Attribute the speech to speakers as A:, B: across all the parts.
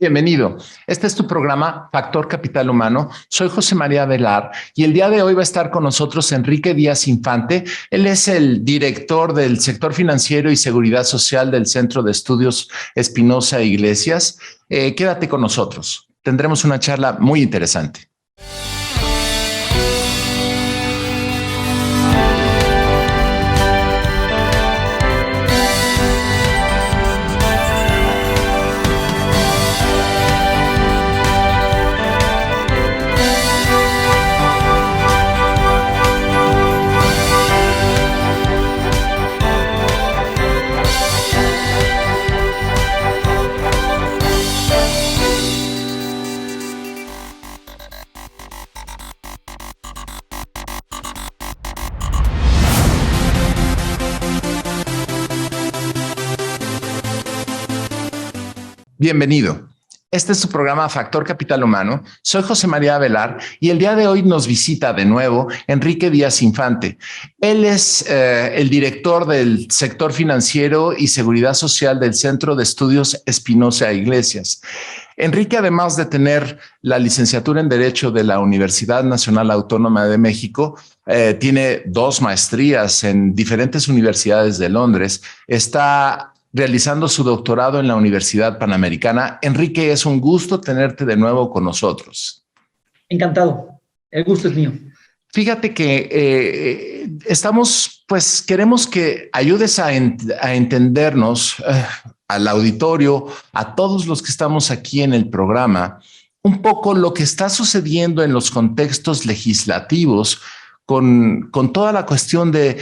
A: Bienvenido. Este es tu programa Factor Capital Humano. Soy José María Velar y el día de hoy va a estar con nosotros Enrique Díaz Infante. Él es el director del sector financiero y seguridad social del Centro de Estudios Espinosa Iglesias. Quédate con nosotros. Tendremos una charla muy interesante. Bienvenido. Este es su programa Factor Capital Humano. Soy José María Velar y el día de hoy nos visita de nuevo Enrique Díaz Infante. Él es el director del sector financiero y seguridad social del Centro de Estudios Espinosa Iglesias. Enrique, además de tener la licenciatura en Derecho de la Universidad Nacional Autónoma de México, tiene 2 maestrías en diferentes universidades de Londres. Está realizando su doctorado en la Universidad Panamericana. Enrique, es un gusto tenerte de nuevo con nosotros.
B: Encantado. El gusto es mío.
A: Fíjate que queremos que ayudes a entendernos al auditorio, a todos los que estamos aquí en el programa, un poco lo que está sucediendo en los contextos legislativos con toda la cuestión de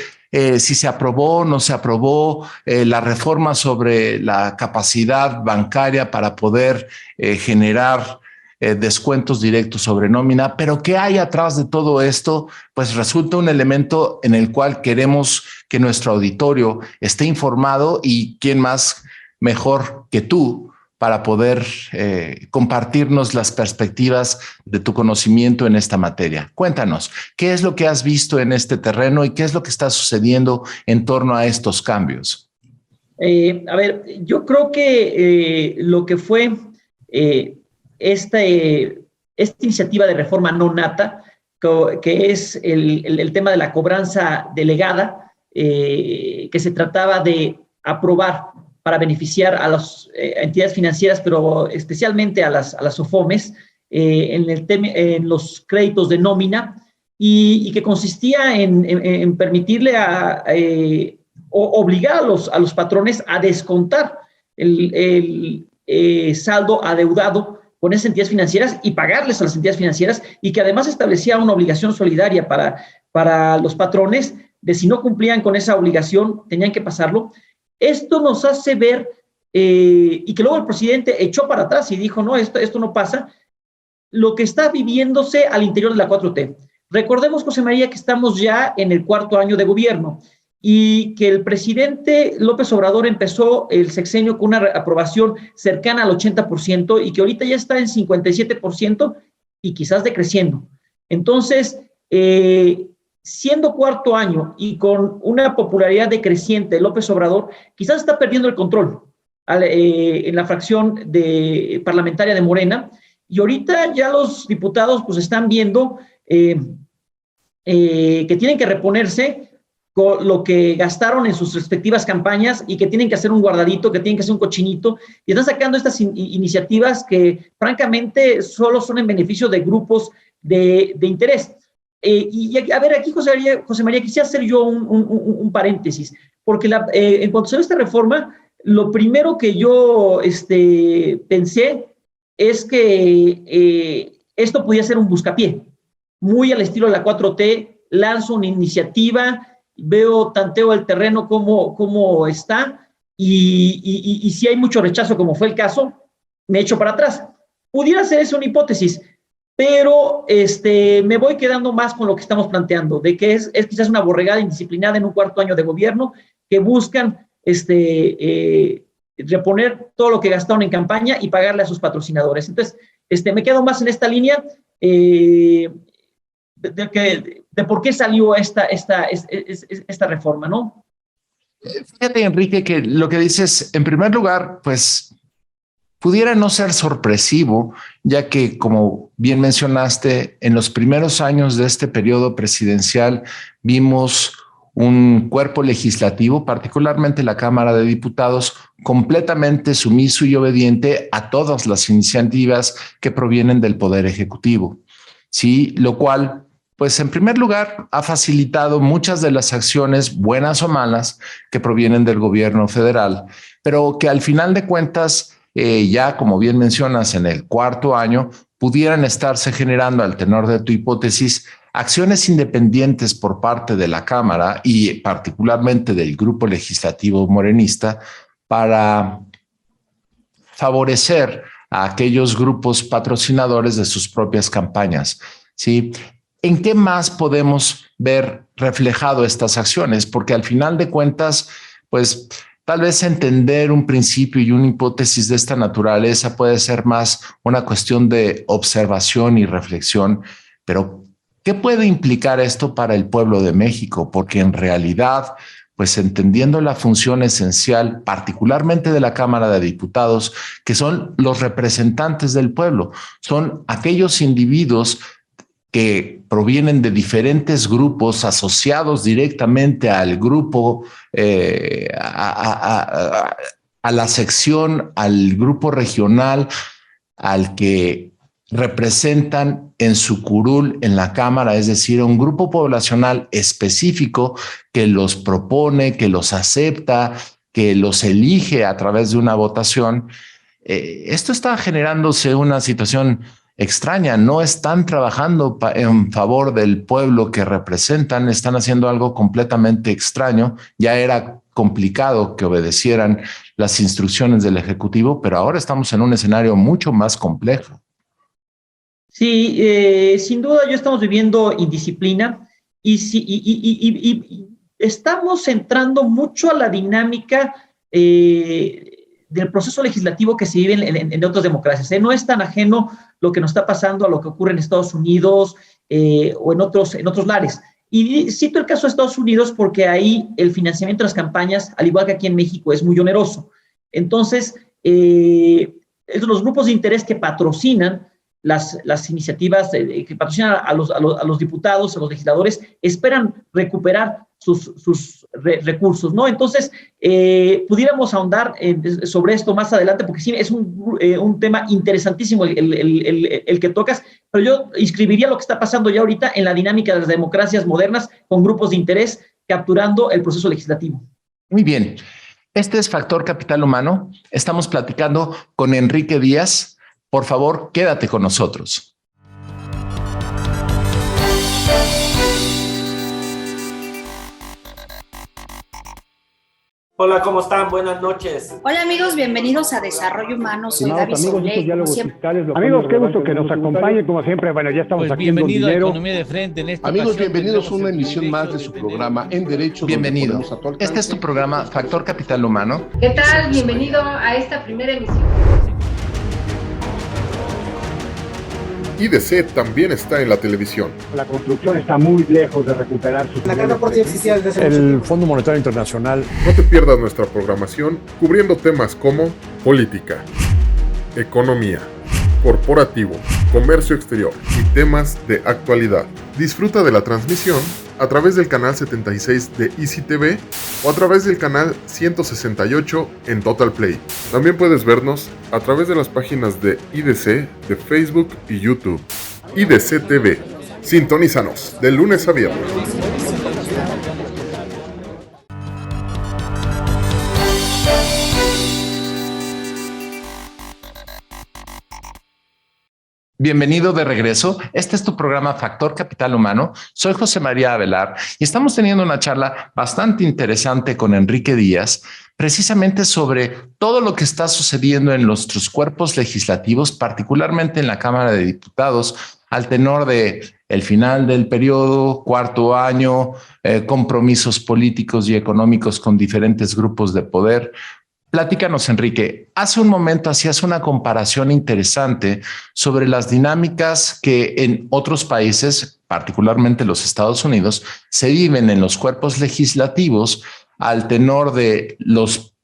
A: si se aprobó o no se aprobó la reforma sobre la capacidad bancaria para poder generar descuentos directos sobre nómina, pero ¿qué hay atrás de todo esto? Pues resulta un elemento en el cual queremos que nuestro auditorio esté informado y quién más mejor que tú para poder compartirnos las perspectivas de tu conocimiento en esta materia. Cuéntanos, ¿qué es lo que has visto en este terreno y qué es lo que está sucediendo en torno a estos cambios?
B: Yo creo que lo que fue esta iniciativa de reforma no nata, que es el tema de la cobranza delegada, que se trataba de aprobar para beneficiar a las entidades financieras, pero especialmente a las SOFOMES, en los créditos de nómina, y que consistía en permitirle o obligar a los patrones a descontar el saldo adeudado con esas entidades financieras y pagarles a las entidades financieras, y que además establecía una obligación solidaria para los patrones de si no cumplían con esa obligación, tenían que pasarlo. Esto nos hace ver, y que luego el presidente echó para atrás y dijo, no, esto no pasa, lo que está viviéndose al interior de la 4T. Recordemos, José María, que estamos ya en el 4º año de gobierno y que el presidente López Obrador empezó el sexenio con una aprobación cercana al 80% y que ahorita ya está en 57% y quizás decreciendo. Entonces, siendo 4º año y con una popularidad decreciente, López Obrador quizás está perdiendo el control en la fracción parlamentaria de Morena, y ahorita ya los diputados pues están viendo que tienen que reponerse con lo que gastaron en sus respectivas campañas y que tienen que hacer un guardadito, que tienen que hacer un cochinito, y están sacando estas iniciativas que francamente solo son en beneficio de grupos de interés. A ver, aquí, José María, quisiera hacer yo un paréntesis, porque en cuanto se ve esta reforma, lo primero que yo pensé es que esto podía ser un buscapié, muy al estilo de la 4T, lanzo una iniciativa, tanteo el terreno cómo está, y si hay mucho rechazo, como fue el caso, me echo para atrás. Pudiera ser eso una hipótesis, pero me voy quedando más con lo que estamos planteando, de que es quizás una borregada indisciplinada en un 4º año de gobierno, que buscan reponer todo lo que gastaron en campaña y pagarle a sus patrocinadores. Entonces, me quedo más en esta línea de por qué salió esta reforma, ¿no?
A: Fíjate, Enrique, que lo que dices, en primer lugar, pues pudiera no ser sorpresivo, ya que, como bien mencionaste, en los primeros años de este periodo presidencial vimos un cuerpo legislativo, particularmente la Cámara de Diputados, completamente sumiso y obediente a todas las iniciativas que provienen del Poder Ejecutivo. Sí, lo cual, pues en primer lugar, ha facilitado muchas de las acciones, buenas o malas, que provienen del gobierno federal, pero que al final de cuentas, ya como bien mencionas, en el cuarto año, pudieran estarse generando, al tenor de tu hipótesis, acciones independientes por parte de la Cámara y particularmente del grupo legislativo morenista para favorecer a aquellos grupos patrocinadores de sus propias campañas. ¿Sí? ¿En qué más podemos ver reflejado estas acciones? Porque al final de cuentas, pues tal vez entender un principio y una hipótesis de esta naturaleza puede ser más una cuestión de observación y reflexión, pero ¿qué puede implicar esto para el pueblo de México? Porque en realidad, pues entendiendo la función esencial, particularmente de la Cámara de Diputados, que son los representantes del pueblo, son aquellos individuos que provienen de diferentes grupos asociados directamente al grupo, a la sección, al grupo regional, al que representan en su curul en la Cámara, es decir, un grupo poblacional específico que los propone, que los acepta, que los elige a través de una votación. Esto está generándose una situación extraña, no están trabajando en favor del pueblo que representan, están haciendo algo completamente extraño. Ya era complicado que obedecieran las instrucciones del Ejecutivo, pero ahora estamos en un escenario mucho más complejo.
B: Sí, sin duda yo estamos viviendo indisciplina y estamos entrando mucho a la dinámica del proceso legislativo que se vive en otras democracias. No es tan ajeno lo que nos está pasando a lo que ocurre en Estados Unidos o en otros lares. Y cito el caso de Estados Unidos porque ahí el financiamiento de las campañas, al igual que aquí en México, es muy oneroso. Entonces, los grupos de interés que patrocinan las iniciativas que patrocinan a los diputados, a los legisladores, esperan recuperar sus recursos, ¿no? Entonces, pudiéramos ahondar sobre esto más adelante, porque sí, es un tema interesantísimo el que tocas, pero yo inscribiría lo que está pasando ya ahorita en la dinámica de las democracias modernas con grupos de interés capturando el proceso legislativo.
A: Muy bien. Este es Factor Capital Humano. Estamos platicando con Enrique Díaz. Por favor, quédate con nosotros.
C: Hola, ¿cómo están? Buenas noches.
D: Hola amigos, bienvenidos a Desarrollo Humano. Soy Gaby Soule.
E: Amigos, qué gusto que nos acompañen, como siempre. Bueno, ya estamos aquí en
F: bienvenido a Economía de Frente. En esta
G: Amigos,
F: ocasión
G: bienvenidos a una emisión más de su programa En Derecho.
A: Bienvenido. Este es tu programa Factor Capital Humano.
H: ¿Qué tal? Bienvenido a esta primera emisión.
I: IDC también está en la televisión.
E: La construcción está muy lejos de recuperar sus...
C: La carta por oficial de
E: El Fondo Monetario Internacional.
I: No te pierdas nuestra programación cubriendo temas como política, economía, corporativo, comercio exterior y temas de actualidad. Disfruta de la transmisión a través del canal 76 de Easy TV o a través del canal 168 en Total Play. También puedes vernos a través de las páginas de IDC, de Facebook y YouTube. IDC TV. Sintonízanos de lunes a viernes.
A: Bienvenido de regreso. Este es tu programa Factor Capital Humano. Soy José María Avelar y estamos teniendo una charla bastante interesante con Enrique Díaz, precisamente sobre todo lo que está sucediendo en nuestros cuerpos legislativos, particularmente en la Cámara de Diputados, al tenor de el final del periodo, cuarto año, compromisos políticos y económicos con diferentes grupos de poder. Platícanos, Enrique. Hace un momento hacías una comparación interesante sobre las dinámicas que en otros países, particularmente los Estados Unidos, se viven en los cuerpos legislativos al tenor de los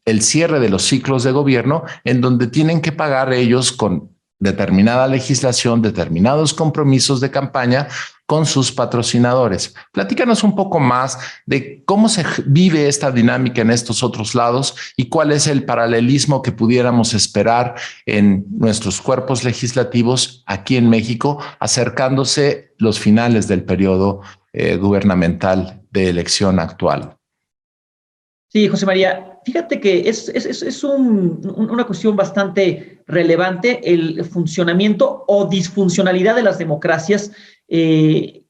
A: el cierre de los ciclos de gobierno, en donde tienen que pagar ellos con determinada legislación, determinados compromisos de campaña con sus patrocinadores. Platícanos un poco más de cómo se vive esta dinámica en estos otros lados y cuál es el paralelismo que pudiéramos esperar en nuestros cuerpos legislativos aquí en México, acercándose los finales del periodo gubernamental de elección actual.
B: Sí, José María, fíjate que es una cuestión bastante relevante el funcionamiento o disfuncionalidad de las democracias que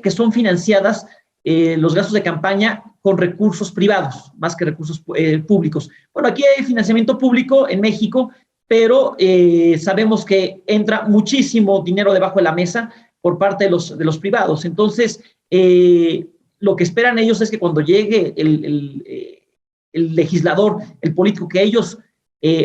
B: son financiadas los gastos de campaña con recursos privados, más que recursos públicos. Bueno, aquí hay financiamiento público en México, pero sabemos que entra muchísimo dinero debajo de la mesa por parte de los privados. Entonces, lo que esperan ellos es que cuando llegue el legislador, el político que ellos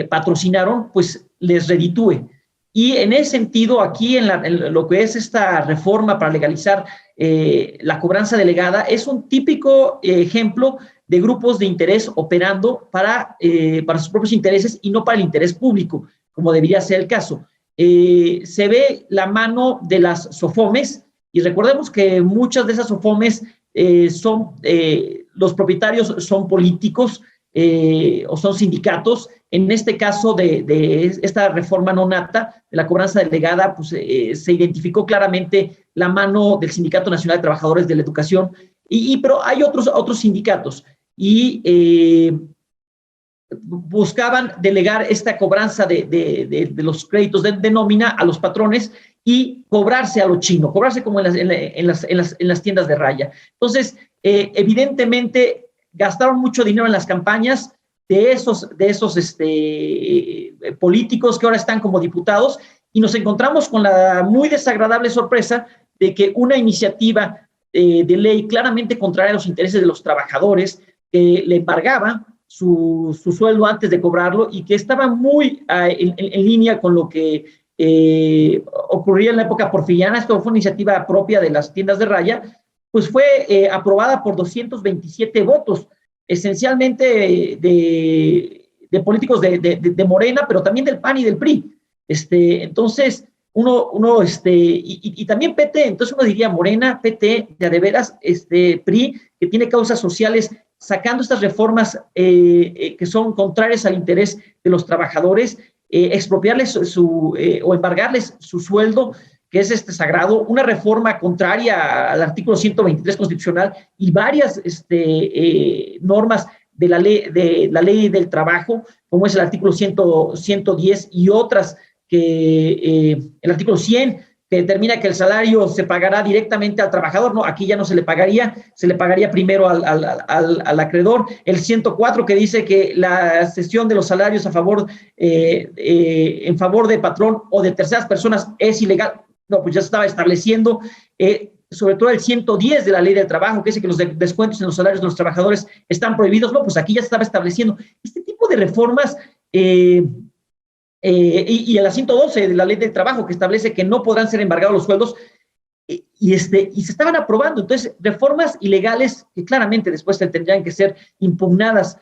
B: patrocinaron, pues les reditúe. Y en ese sentido, aquí en lo que es esta reforma para legalizar la cobranza delegada, es un típico ejemplo de grupos de interés operando para sus propios intereses y no para el interés público, como debería ser el caso. Se ve la mano de las SOFOMES, y recordemos que muchas de esas SOFOMES los propietarios son políticos o son sindicatos. En este caso de esta reforma no nata, de la cobranza delegada, pues se identificó claramente la mano del Sindicato Nacional de Trabajadores de la Educación, pero hay otros sindicatos, y buscaban delegar esta cobranza de los créditos de nómina a los patrones y cobrarse a lo chino, cobrarse como en las tiendas de raya. Entonces, evidentemente, gastaron mucho dinero en las campañas de esos políticos que ahora están como diputados, y nos encontramos con la muy desagradable sorpresa de que una iniciativa de ley claramente contraria a los intereses de los trabajadores, que le embargaba su sueldo antes de cobrarlo y que estaba muy en línea con lo que ocurría en la época porfiriana. Esto fue una iniciativa propia de las tiendas de raya, pues fue aprobada por 227 votos, esencialmente de políticos de Morena, pero también del PAN y del PRI. Entonces, y también PT. Entonces uno diría Morena, PT, de veras, PRI, que tiene causas sociales, sacando estas reformas que son contrarias al interés de los trabajadores, expropiarles o embargarles su sueldo, que es sagrado, una reforma contraria al artículo 123 constitucional y varias normas de la ley del trabajo, como es el artículo 110 y otras, que el artículo 100, que determina que el salario se pagará directamente al trabajador. No, aquí ya no se le pagaría primero al acreedor. El 104, que dice que la cesión de los salarios en favor de patrón o de terceras personas es ilegal. No, pues ya se estaba estableciendo, sobre todo el 110 de la ley del trabajo, que dice que los descuentos en los salarios de los trabajadores están prohibidos. No, pues aquí ya se estaba estableciendo este tipo de reformas. Y el 112 de la ley del trabajo, que establece que no podrán ser embargados los sueldos, y se estaban aprobando. Entonces, reformas ilegales que claramente después tendrían que ser impugnadas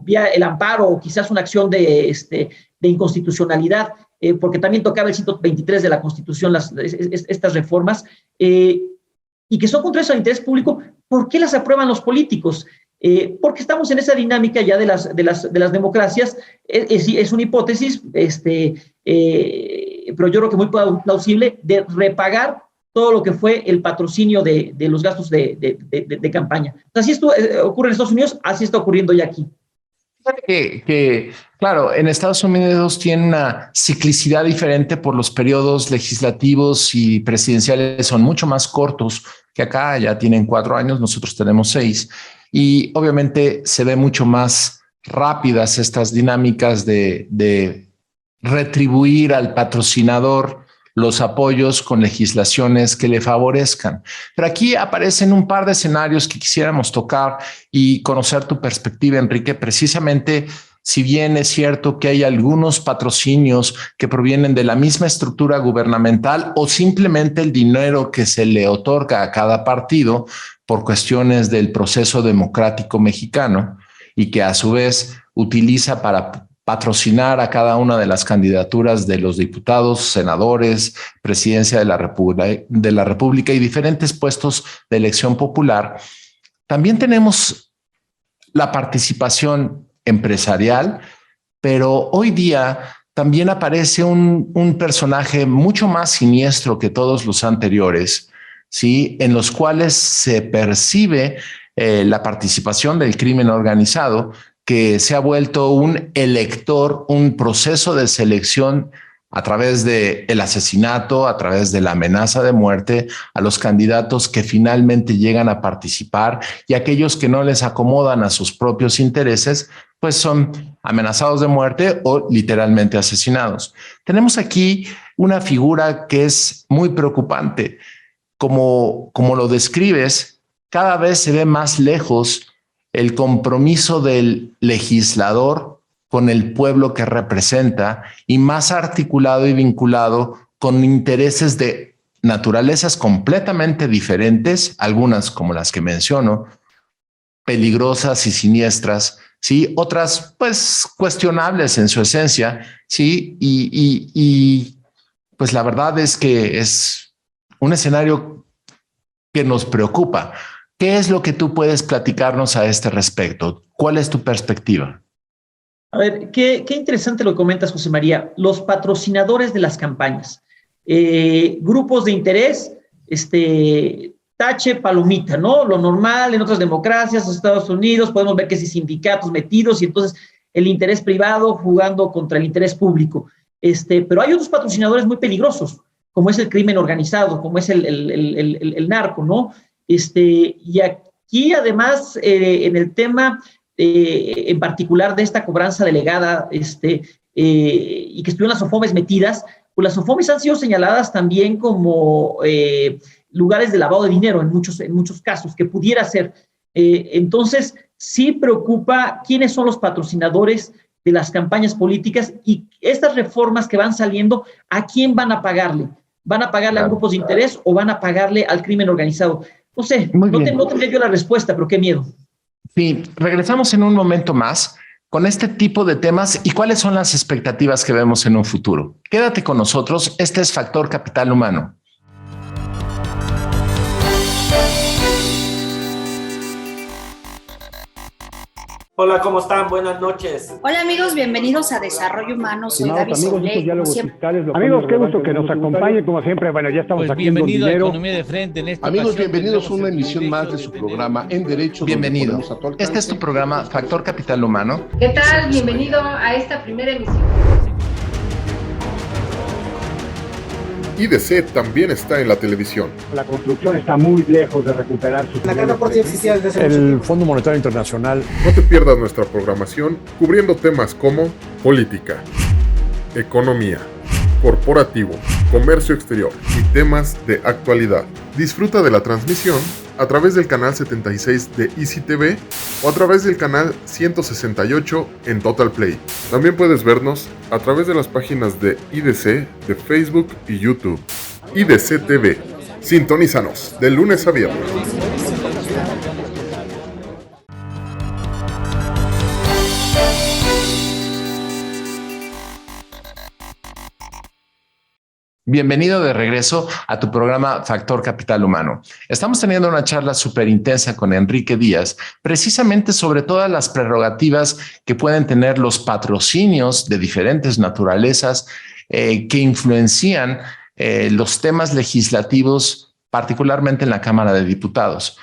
B: vía el amparo o quizás una acción de inconstitucionalidad, porque también tocaba el 123 de la Constitución estas reformas, y que son contrarias al interés público. ¿Por qué las aprueban los políticos? Porque estamos en esa dinámica ya de las democracias. Es una hipótesis, pero yo creo que muy plausible, de repagar todo lo que fue el patrocinio de los gastos de campaña. Así esto ocurre en Estados Unidos, así está ocurriendo ya aquí.
A: Claro, en Estados Unidos tiene una ciclicidad diferente por los periodos legislativos y presidenciales, son mucho más cortos que acá. Ya tienen 4 años, nosotros tenemos 6. Y obviamente se ve mucho más rápidas estas dinámicas de retribuir al patrocinador los apoyos con legislaciones que le favorezcan. Pero aquí aparecen un par de escenarios que quisiéramos tocar y conocer tu perspectiva, Enrique. Precisamente, si bien es cierto que hay algunos patrocinios que provienen de la misma estructura gubernamental o simplemente el dinero que se le otorga a cada partido, por cuestiones del proceso democrático mexicano y que a su vez utiliza para patrocinar a cada una de las candidaturas de los diputados, senadores, presidencia de la República y diferentes puestos de elección popular. También tenemos la participación empresarial, pero hoy día también aparece un personaje mucho más siniestro que todos los anteriores, ¿sí? En los cuales se percibe la participación del crimen organizado, que se ha vuelto un elector, un proceso de selección a través del asesinato, a través de la amenaza de muerte a los candidatos que finalmente llegan a participar, y aquellos que no les acomodan a sus propios intereses, pues son amenazados de muerte o literalmente asesinados. Tenemos aquí una figura que es muy preocupante. Como lo describes, cada vez se ve más lejos el compromiso del legislador con el pueblo que representa y más articulado y vinculado con intereses de naturalezas completamente diferentes, algunas como las que menciono, peligrosas y siniestras, ¿sí? Otras, pues, cuestionables en su esencia, ¿sí? Y pues la verdad es que es un escenario que nos preocupa. ¿Qué es lo que tú puedes platicarnos a este respecto? ¿Cuál es tu perspectiva?
B: A ver, qué interesante lo comentas, José María. Los patrocinadores de las campañas, grupos de interés, tache, palomita, ¿no? Lo normal en otras democracias, en Estados Unidos, podemos ver que sí sindicatos metidos y entonces el interés privado jugando contra el interés público. Pero hay otros patrocinadores muy peligrosos, como es el crimen organizado, como es el narco, ¿no? Y aquí además en el tema en particular de esta cobranza delegada y que estuvieron las OFOMES metidas, pues las OFOMES han sido señaladas también como lugares de lavado de dinero en muchos casos, que pudiera ser. Entonces, sí preocupa quiénes son los patrocinadores de las campañas políticas y estas reformas que van saliendo, ¿a quién van a pagarle? ¿Van a pagarle a grupos de interés o van a pagarle al crimen organizado? No sé, no tendría yo la respuesta, pero qué miedo.
A: Sí, regresamos en un momento más con este tipo de temas y cuáles son las expectativas que vemos en un futuro. Quédate con nosotros, este es Factor Capital Humano.
C: Hola, ¿cómo están? Buenas noches.
D: Hola amigos, bienvenidos a Desarrollo Humano. Soy Gaby Soule.
E: Amigos, qué gusto que nos acompañe, como siempre. Bueno, ya estamos
F: Pues
E: aquí en
F: bienvenido a
E: Dinero.
F: Economía de Frente. En esta
G: Amigos,
F: ocasión
G: bienvenidos a una
F: tendremos el
G: emisión más de
F: privilegio
G: su
F: tener-
G: programa En Derecho.
A: Bienvenido.
G: donde ponemos a tu alcance
A: Este es tu programa Factor Capital Humano.
H: ¿Qué tal? Bienvenido a esta primera emisión.
I: IDC también está en la televisión.
E: La construcción está muy lejos de recuperar sus
C: La carta por sí existía desde hace mucho
E: El
C: tiempo.
E: Fondo Monetario Internacional.
I: No te pierdas nuestra programación cubriendo temas como política, economía, corporativo, comercio exterior y temas de actualidad. Disfruta de la transmisión a través del canal 76 de Easy TV o a través del canal 168 en Total Play. También puedes vernos a través de las páginas de IDC de Facebook y YouTube. IDC TV. Sintonízanos de lunes a viernes.
A: Bienvenido de regreso a tu programa Factor Capital Humano. Estamos teniendo una charla súper intensa con Enrique Díaz, precisamente sobre todas las prerrogativas que pueden tener los patrocinios de diferentes naturalezas que influencian los temas legislativos, particularmente en la Cámara de Diputados.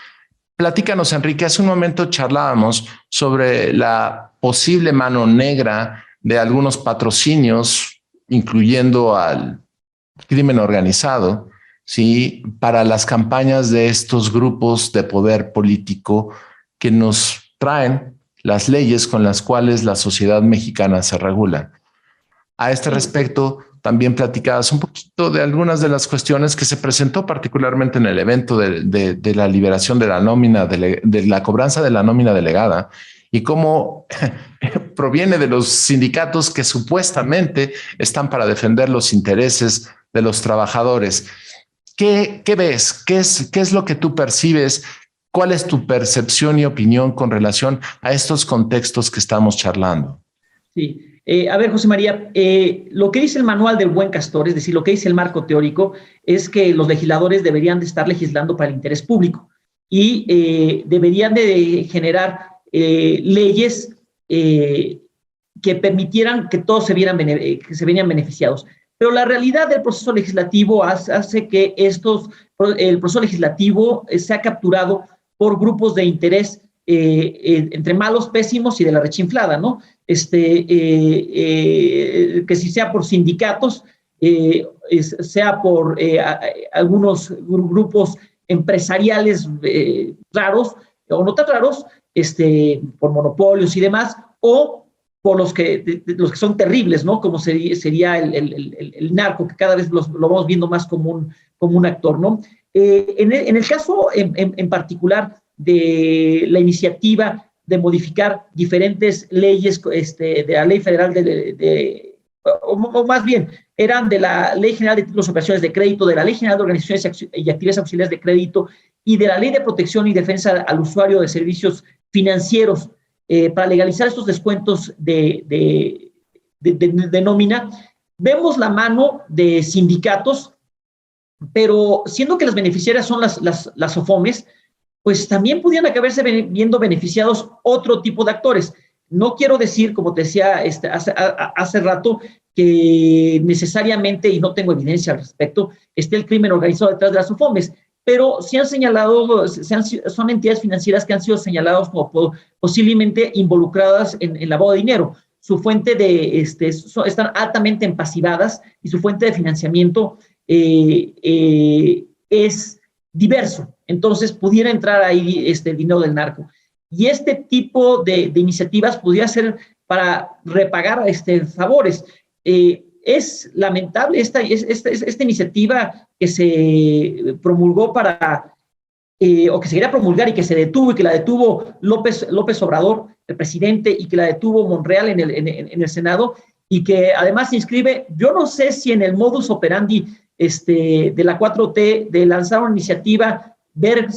A: Platícanos, Enrique, hace un momento charlábamos sobre la posible mano negra de algunos patrocinios, incluyendo al crimen organizado, ¿sí? Para las campañas de estos grupos de poder político que nos traen las leyes con las cuales la sociedad mexicana se regula. A este respecto, también platicabas un poquito de algunas de las cuestiones que se presentó particularmente en el evento de la liberación de la nómina, de la cobranza de la nómina delegada, y cómo proviene de los sindicatos que supuestamente están para defender los intereses de los trabajadores. ¿Qué ves? ¿Qué es lo que tú percibes ¿Cuál es tu percepción y opinión con relación a estos contextos que estamos charlando?
B: Sí. A ver, José María, lo que dice el manual del buen castor, es decir, lo que dice el marco teórico, es que los legisladores deberían de estar legislando para el interés público y deberían de generar leyes que permitieran que todos se vieran beneficiados. Pero la realidad del proceso legislativo hace que el proceso legislativo sea capturado por grupos de interés entre malos, pésimos y de la rechinflada, ¿no? Que si sea por sindicatos, sea por algunos grupos empresariales raros o no tan raros, por monopolios y demás, o por los que son terribles, ¿no? Como sería el narco, que cada vez lo vamos viendo más como un actor, ¿no? En el caso en particular de la iniciativa de modificar diferentes leyes de la Ley Federal o más bien, eran de la Ley General de Títulos y Operaciones de Crédito, de la Ley General de Organizaciones y Actividades Auxiliares de Crédito y de la Ley de Protección y Defensa al Usuario de Servicios Financieros, para legalizar estos descuentos de nómina. Vemos la mano de sindicatos, pero siendo que las beneficiarias son las SOFOMES, pues también pudieran acabarse viendo beneficiados otro tipo de actores. No quiero decir, como te decía hace rato, que necesariamente, y no tengo evidencia al respecto, esté el crimen organizado detrás de las SOFOMES, pero sí han señalado, son entidades financieras que han sido señaladas como posiblemente involucradas en lavado de dinero. Su fuente están altamente empasivadas y su fuente de financiamiento es diverso. Entonces, pudiera entrar ahí el dinero del narco. Y este tipo de iniciativas pudiera ser para repagar favores. Es lamentable esta iniciativa que se promulgó o que se quería promulgar y que se detuvo, y que la detuvo López Obrador, el presidente, y que la detuvo Monreal en el Senado, y que además se inscribe, yo no sé si en el modus operandi de la 4T, de lanzar una iniciativa, ver,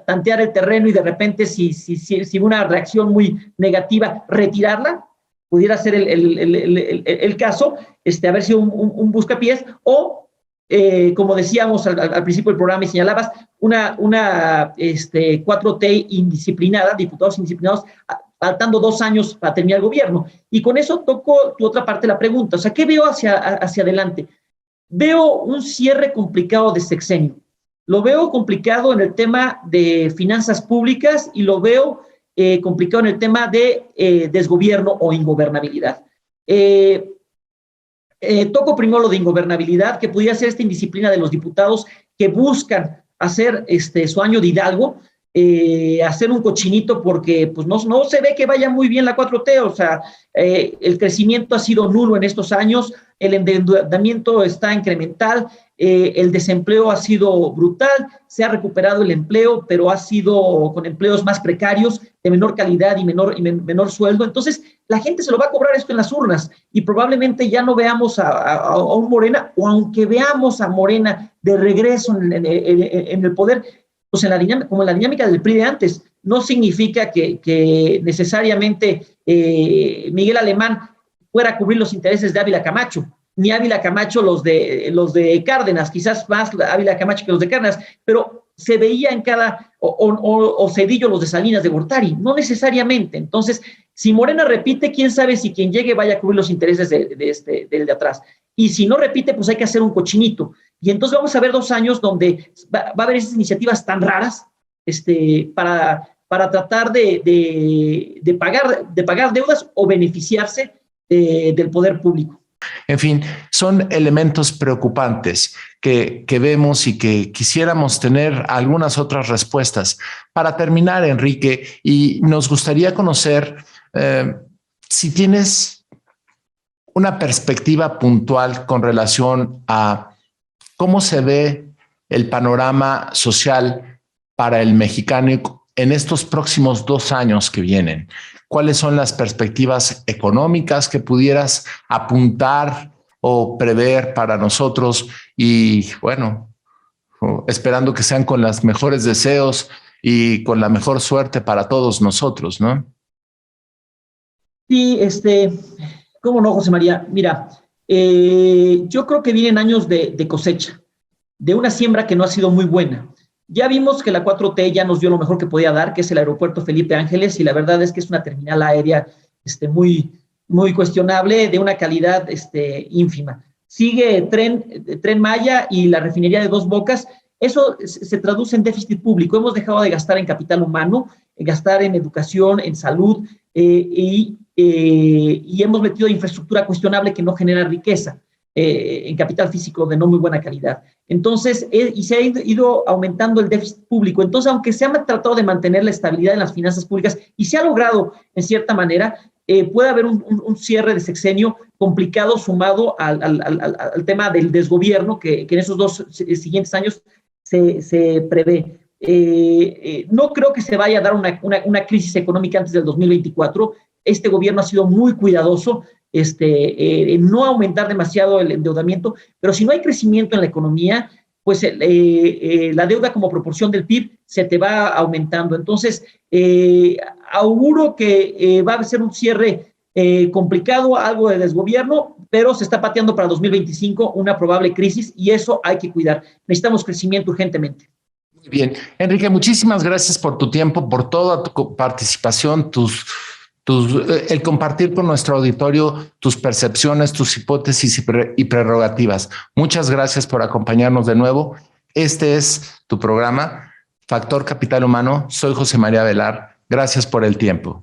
B: tantear el terreno y de repente si una reacción muy negativa, retirarla, pudiera ser el caso, haber sido un buscapiés, o como decíamos al principio del programa y señalabas, una 4T indisciplinada, diputados indisciplinados, faltando 2 años para terminar el gobierno. Y con eso toco tu otra parte de la pregunta. O sea, ¿qué veo hacia adelante? Veo un cierre complicado de sexenio. Lo veo complicado en el tema de finanzas públicas y lo veo complicado en el tema de desgobierno o ingobernabilidad. Toco primero lo de ingobernabilidad, que pudiera ser esta indisciplina de los diputados que buscan hacer su año de Hidalgo, hacer un cochinito porque pues no se ve que vaya muy bien la 4T, o sea, el crecimiento ha sido nulo en estos años, el endeudamiento está incremental, el desempleo ha sido brutal, se ha recuperado el empleo, pero ha sido con empleos más precarios, de menor calidad y menor sueldo. Entonces, la gente se lo va a cobrar esto en las urnas y probablemente ya no veamos a un Morena, o aunque veamos a Morena de regreso en el poder, pues como en la dinámica del PRI de antes. No significa que necesariamente Miguel Alemán fuera a cubrir los intereses de Ávila Camacho, ni Ávila Camacho los de Cárdenas, quizás más Ávila Camacho que los de Cárdenas, pero se veía en cada, o Cedillo los de Salinas de Gortari, no necesariamente. Entonces, si Morena repite, quién sabe si quien llegue vaya a cubrir los intereses del de atrás. Y si no repite, pues hay que hacer un cochinito. Y entonces vamos a ver 2 años donde va a haber esas iniciativas tan raras para tratar de pagar deudas o beneficiarse del poder público.
A: En fin, son elementos preocupantes que vemos y que quisiéramos tener algunas otras respuestas. Para terminar, Enrique, y nos gustaría conocer si tienes una perspectiva puntual con relación a cómo se ve el panorama social para el mexicano en estos próximos 2 años que vienen. ¿Cuáles son las perspectivas económicas que pudieras apuntar o prever para nosotros? Y bueno, esperando que sean con los mejores deseos y con la mejor suerte para todos nosotros, ¿no?
B: Sí, ¿cómo no, José María? Mira, yo creo que vienen años de cosecha, de una siembra que no ha sido muy buena. Ya vimos que la 4T ya nos dio lo mejor que podía dar, que es el aeropuerto Felipe Ángeles, y la verdad es que es una terminal aérea muy, muy cuestionable, de una calidad ínfima. Sigue Tren Maya y la refinería de Dos Bocas. Eso se traduce en déficit público. Hemos dejado de gastar en capital humano, gastar en educación, en salud, y hemos metido infraestructura cuestionable que no genera riqueza, en capital físico de no muy buena calidad. Entonces, y se ha ido aumentando el déficit público. Entonces, aunque se ha tratado de mantener la estabilidad en las finanzas públicas y se ha logrado en cierta manera, puede haber un cierre de sexenio complicado sumado al tema del desgobierno que en esos 2 siguientes años se prevé. No creo que se vaya a dar una crisis económica antes del 2024. Este gobierno ha sido muy cuidadoso en no aumentar demasiado el endeudamiento, pero si no hay crecimiento en la economía, pues la deuda como proporción del PIB se te va aumentando. Entonces, auguro que va a ser un cierre complicado, algo de desgobierno, pero se está pateando para 2025 una probable crisis y eso hay que cuidar. Necesitamos crecimiento urgentemente.
A: Muy bien. Enrique, muchísimas gracias por tu tiempo, por toda tu participación, el compartir con nuestro auditorio tus percepciones, tus hipótesis y prerrogativas. Muchas gracias por acompañarnos de nuevo. Este es tu programa, Factor Capital Humano. Soy José María Velar. Gracias por el tiempo.